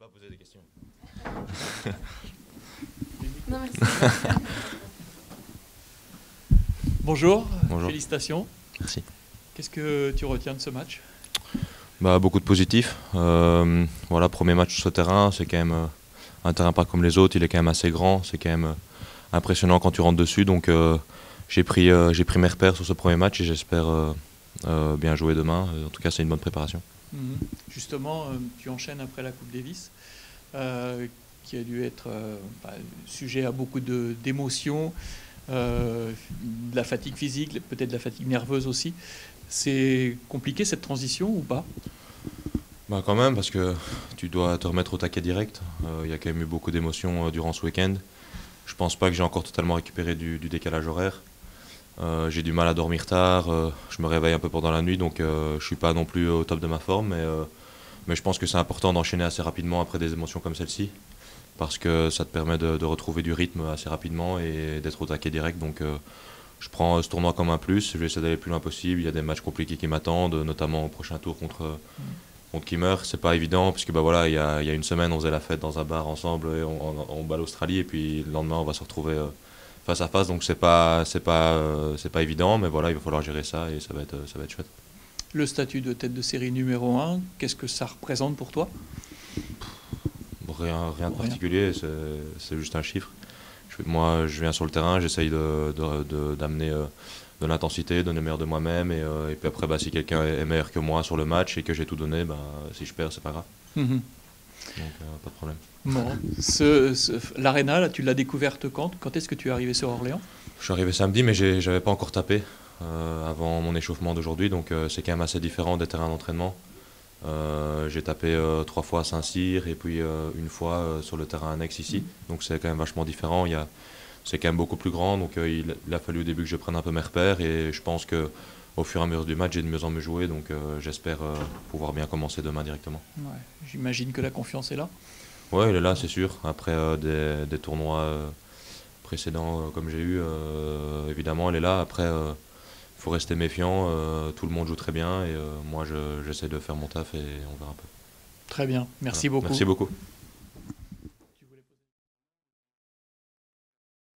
pas poser des questions. Non, merci. Bonjour, Bonjour. félicitations. Merci. Qu'est-ce que tu retiens de ce match? Beaucoup de positifs. Voilà, premier match sur ce terrain, c'est quand même un terrain pas comme les autres, il est quand même assez grand, c'est quand même impressionnant quand tu rentres dessus. Donc j'ai pris mes repères sur ce premier match et j'espère bien jouer demain. En tout cas, c'est une bonne préparation. Justement, tu enchaînes après la Coupe Davis, qui a dû être sujet à beaucoup d'émotions, de la fatigue physique, peut-être de la fatigue nerveuse aussi. C'est compliqué cette transition ou pas? Quand même, parce que tu dois te remettre au taquet direct. Il y a quand même eu beaucoup d'émotions durant ce week-end. Je pense pas que j'ai encore totalement récupéré du décalage horaire. J'ai du mal à dormir tard, je me réveille un peu pendant la nuit, donc je suis pas non plus au top de ma forme. Mais je pense que c'est important d'enchaîner assez rapidement après des émotions comme celle-ci, parce que ça te permet de retrouver du rythme assez rapidement et d'être au taquet direct. Donc je prends ce tournoi comme un plus, je vais essayer d'aller le plus loin possible. Il y a des matchs compliqués qui m'attendent, notamment au prochain tour contre Kimmer. C'est pas évident, puisque voilà, il y a une semaine, on faisait la fête dans un bar ensemble, et on bat l'Australie, et puis le lendemain, on va se retrouver face à face. Donc c'est pas évident, mais voilà, il va falloir gérer ça, et ça va être chouette. Le statut de tête de série numéro 1, qu'est-ce que ça représente pour toi? Rien de particulier, c'est juste un chiffre. Moi, je viens sur le terrain, j'essaye d'amener de l'intensité, donner le meilleur de moi-même. Et puis après, si quelqu'un est meilleur que moi sur le match et que j'ai tout donné, si je perds, c'est pas grave. Donc, pas de problème. Bon. L'Arena, là, tu l'as découverte quand? Quand est-ce que tu es arrivé sur Orléans? Je suis arrivé samedi, mais j'avais pas encore tapé avant mon échauffement d'aujourd'hui. Donc, c'est quand même assez différent des terrains d'entraînement. J'ai tapé 3 fois à Saint-Cyr et puis une fois sur le terrain annexe ici. Donc c'est quand même vachement différent. C'est quand même beaucoup plus grand. Donc il a fallu au début que je prenne un peu mes repères. Et je pense qu'au fur et à mesure du match, j'ai de mieux en mieux joué. Donc j'espère pouvoir bien commencer demain directement. Ouais, j'imagine que la confiance est là. Ouais, il est là, c'est sûr. Après des tournois précédents comme j'ai eu, évidemment, elle est là. Après, il faut rester méfiant, tout le monde joue très bien et moi j'essaie de faire mon taf et on verra un peu. Très bien, merci Voilà. beaucoup. Merci beaucoup.